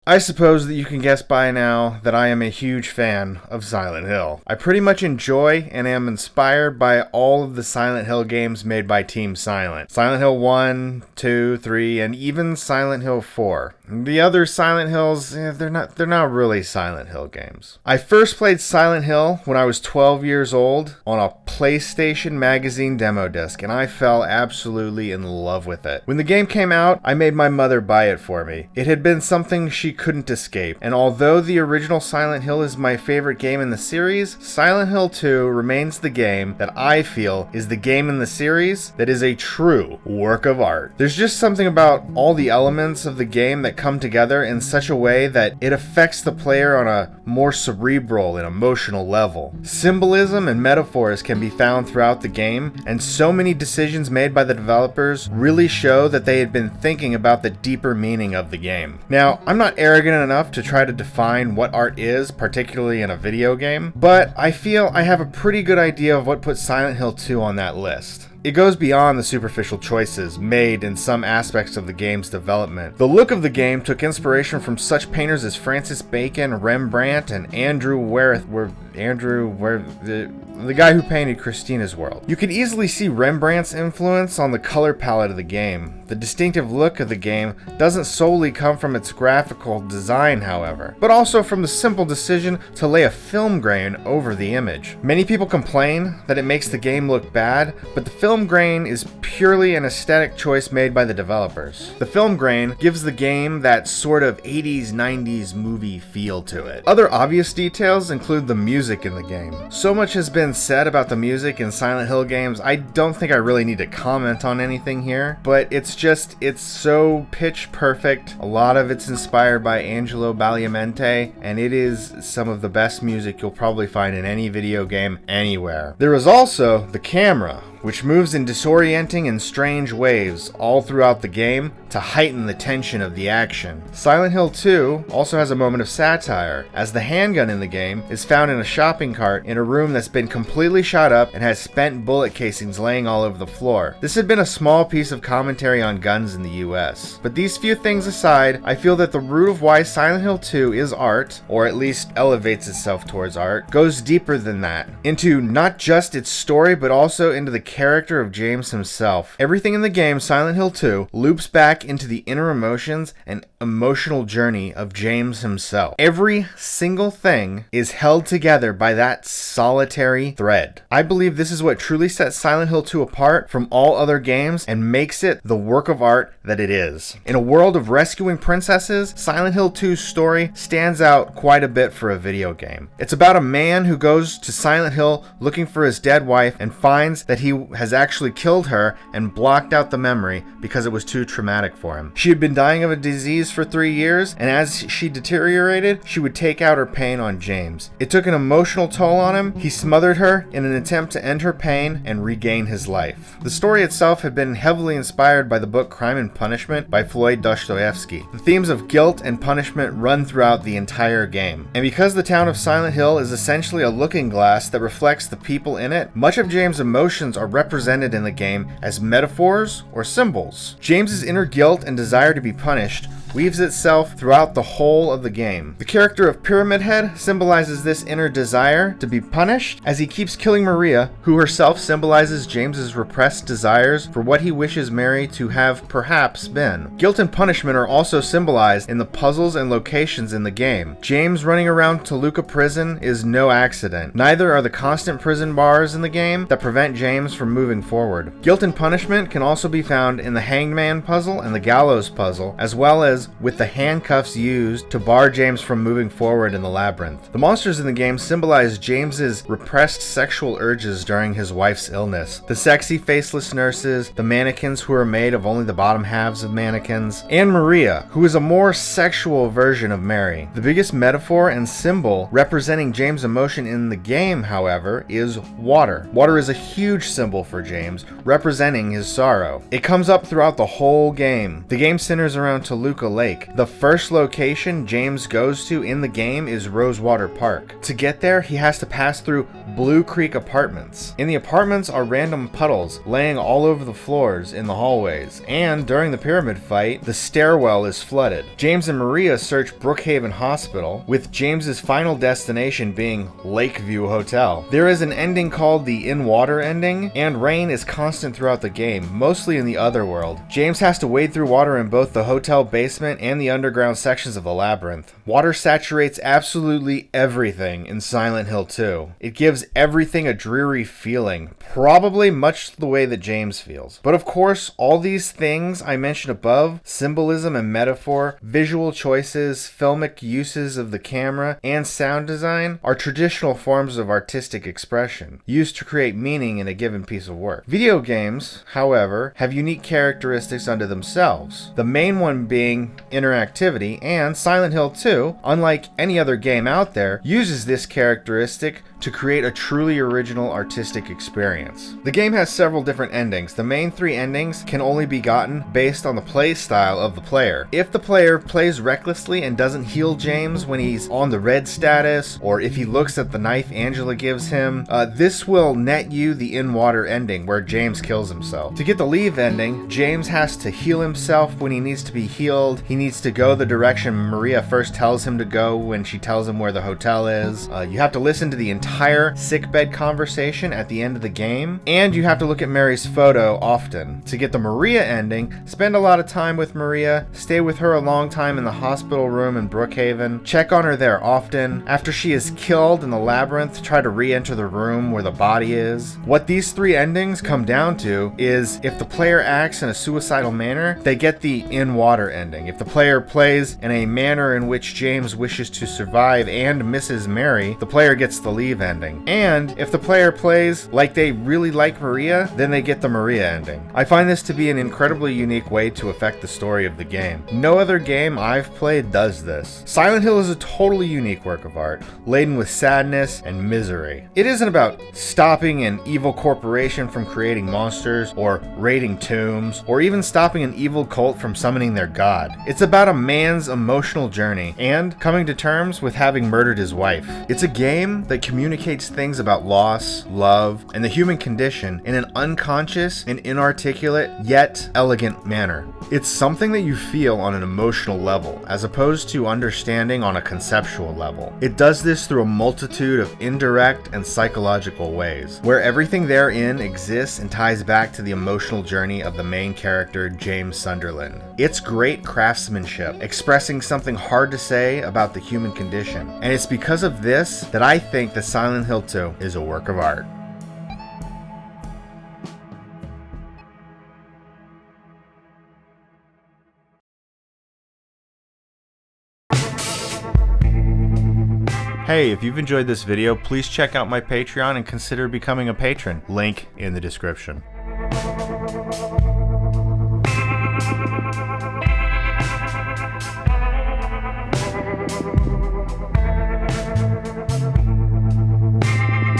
I suppose that you can guess by now that I am a huge fan of Silent Hill. I pretty much enjoy and am inspired by all of the Silent Hill games made by Team Silent. Silent Hill 1, 2, 3, and even Silent Hill 4. The other Silent Hills, they're not really Silent Hill games. I first played Silent Hill when I was 12 years old on a PlayStation Magazine demo disc, and I fell absolutely in love with it. When the game came out, I made my mother buy it for me. It had been something she couldn't escape, and although the original Silent Hill is my favorite game in the series, Silent Hill 2 remains the game that I feel is the game in the series that is a true work of art. There's just something about all the elements of the game that come together in such a way that it affects the player on a more cerebral and emotional level. Symbolism and metaphors can be found throughout the game, and so many decisions made by the developers really show that they had been thinking about the deeper meaning of the game. Now, I'm not arrogant enough to try to define what art is, particularly in a video game, but I feel I have a pretty good idea of what puts Silent Hill 2 on that list. It goes beyond the superficial choices made in some aspects of the game's development. The look of the game took inspiration from such painters as Francis Bacon, Rembrandt, and Andrew Werth, the guy who painted Christina's World. You can easily see Rembrandt's influence on the color palette of the game. The distinctive look of the game doesn't solely come from its graphical design, however, but also from the simple decision to lay a film grain over the image. Many people complain that it makes the game look bad, but the film grain is purely an aesthetic choice made by the developers. The film grain gives the game that sort of 80s, 90s movie feel to it. Other obvious details include the music in the game. So much has been said about the music in Silent Hill games, I don't think I really need to comment on anything here, but it's so pitch perfect. A lot of it's inspired by Angelo Badalamenti, and it is some of the best music you'll probably find in any video game anywhere. There is also the camera, which moves in disorienting and strange ways all throughout the game to heighten the tension of the action. Silent Hill 2 also has a moment of satire, as the handgun in the game is found in a shopping cart in a room that's been completely shot up and has spent bullet casings laying all over the floor. This had been a small piece of commentary on guns in the US. But these few things aside, I feel that the root of why Silent Hill 2 is art, or at least elevates itself towards art, goes deeper than that, into not just its story but also into the character of James himself. Everything in the game Silent Hill 2 loops back into the inner emotions and emotional journey of James himself. Every single thing is held together by that solitary thread. I believe this is what truly sets Silent Hill 2 apart from all other games and makes it the work of art that it is. In a world of rescuing princesses, Silent Hill 2's story stands out quite a bit for a video game. It's about a man who goes to Silent Hill looking for his dead wife and finds that he has actually killed her and blocked out the memory because it was too traumatic for him. She had been dying of a disease for 3 years, and as she deteriorated, she would take out her pain on James. It took an emotional toll on him. He smothered her in an attempt to end her pain and regain his life. The story itself had been heavily inspired by the book Crime and Punishment by Floyd Dostoevsky. The themes of guilt and punishment run throughout the entire game. And because the town of Silent Hill is essentially a looking glass that reflects the people in it, much of James' emotions are represented in the game as metaphors or symbols. James's inner guilt and desire to be punished weaves itself throughout the whole of the game. The character of Pyramid Head symbolizes this inner desire to be punished as he keeps killing Maria, who herself symbolizes James's repressed desires for what he wishes Mary to have perhaps been. Guilt and punishment are also symbolized in the puzzles and locations in the game. James running around Toluca Prison is no accident. Neither are the constant prison bars in the game that prevent James from moving forward. Guilt and punishment can also be found in the Hanged Man puzzle and the Gallows puzzle, as well as with the handcuffs used to bar James from moving forward in the labyrinth. The monsters in the game symbolize James's repressed sexual urges during his wife's illness. The sexy faceless nurses, the mannequins who are made of only the bottom halves of mannequins, and Maria, who is a more sexual version of Mary. The biggest metaphor and symbol representing James' emotion in the game, however, is water. Water is a huge symbol for James, representing his sorrow. It comes up throughout the whole game. The game centers around Toluca lake. The first location James goes to in the game is Rosewater Park. To get there, he has to pass through Blue Creek Apartments. In the apartments are random puddles laying all over the floors in the hallways, and during the pyramid fight, the stairwell is flooded. James and Maria search Brookhaven Hospital, with James's final destination being Lakeview Hotel. There is an ending called the in-water ending, and rain is constant throughout the game, mostly in the Otherworld. James has to wade through water in both the hotel basement and the underground sections of the labyrinth. Water saturates absolutely everything in Silent Hill 2. It gives everything a dreary feeling, probably much the way that James feels. But of course, all these things I mentioned above, symbolism and metaphor, visual choices, filmic uses of the camera, and sound design, are traditional forms of artistic expression, used to create meaning in a given piece of work. Video games, however, have unique characteristics unto themselves, the main one being interactivity, and Silent Hill 2, unlike any other game out there, uses this characteristic to create a truly original artistic experience. The game has several different endings. The main three endings can only be gotten based on the play style of the player. If the player plays recklessly and doesn't heal James when he's on the red status, or if he looks at the knife Angela gives him, this will net you the in-water ending where James kills himself. To get the leave ending, James has to heal himself when he needs to be healed. He needs to go the direction Maria first tells him to go when she tells him where the hotel is. You have to listen to the entire sickbed conversation at the end of the game, and you have to look at Mary's photo often. To get the Maria ending, spend a lot of time with Maria, stay with her a long time in the hospital room in Brookhaven, check on her there often. After she is killed in the labyrinth, try to re-enter the room where the body is. What these three endings come down to is if the player acts in a suicidal manner, they get the in-water ending. If the player plays in a manner in which James wishes to survive and misses Mary, the player gets the leave ending. And if the player plays like they really like Maria, then they get the Maria ending. I find this to be an incredibly unique way to affect the story of the game. No other game I've played does this. Silent Hill is a totally unique work of art, laden with sadness and misery. It isn't about stopping an evil corporation from creating monsters, or raiding tombs, or even stopping an evil cult from summoning their god. It's about a man's emotional journey and coming to terms with having murdered his wife. It's a game that communicates things about loss, love, and the human condition in an unconscious and inarticulate yet elegant manner. It's something that you feel on an emotional level, as opposed to understanding on a conceptual level. It does this through a multitude of indirect and psychological ways, where everything therein exists and ties back to the emotional journey of the main character, James Sunderland. It's great craftsmanship, expressing something hard to say about the human condition, and it's because of this that I think that Silent Hill 2 is a work of art. Hey, if you've enjoyed this video, please check out my Patreon and consider becoming a patron. Link in the description.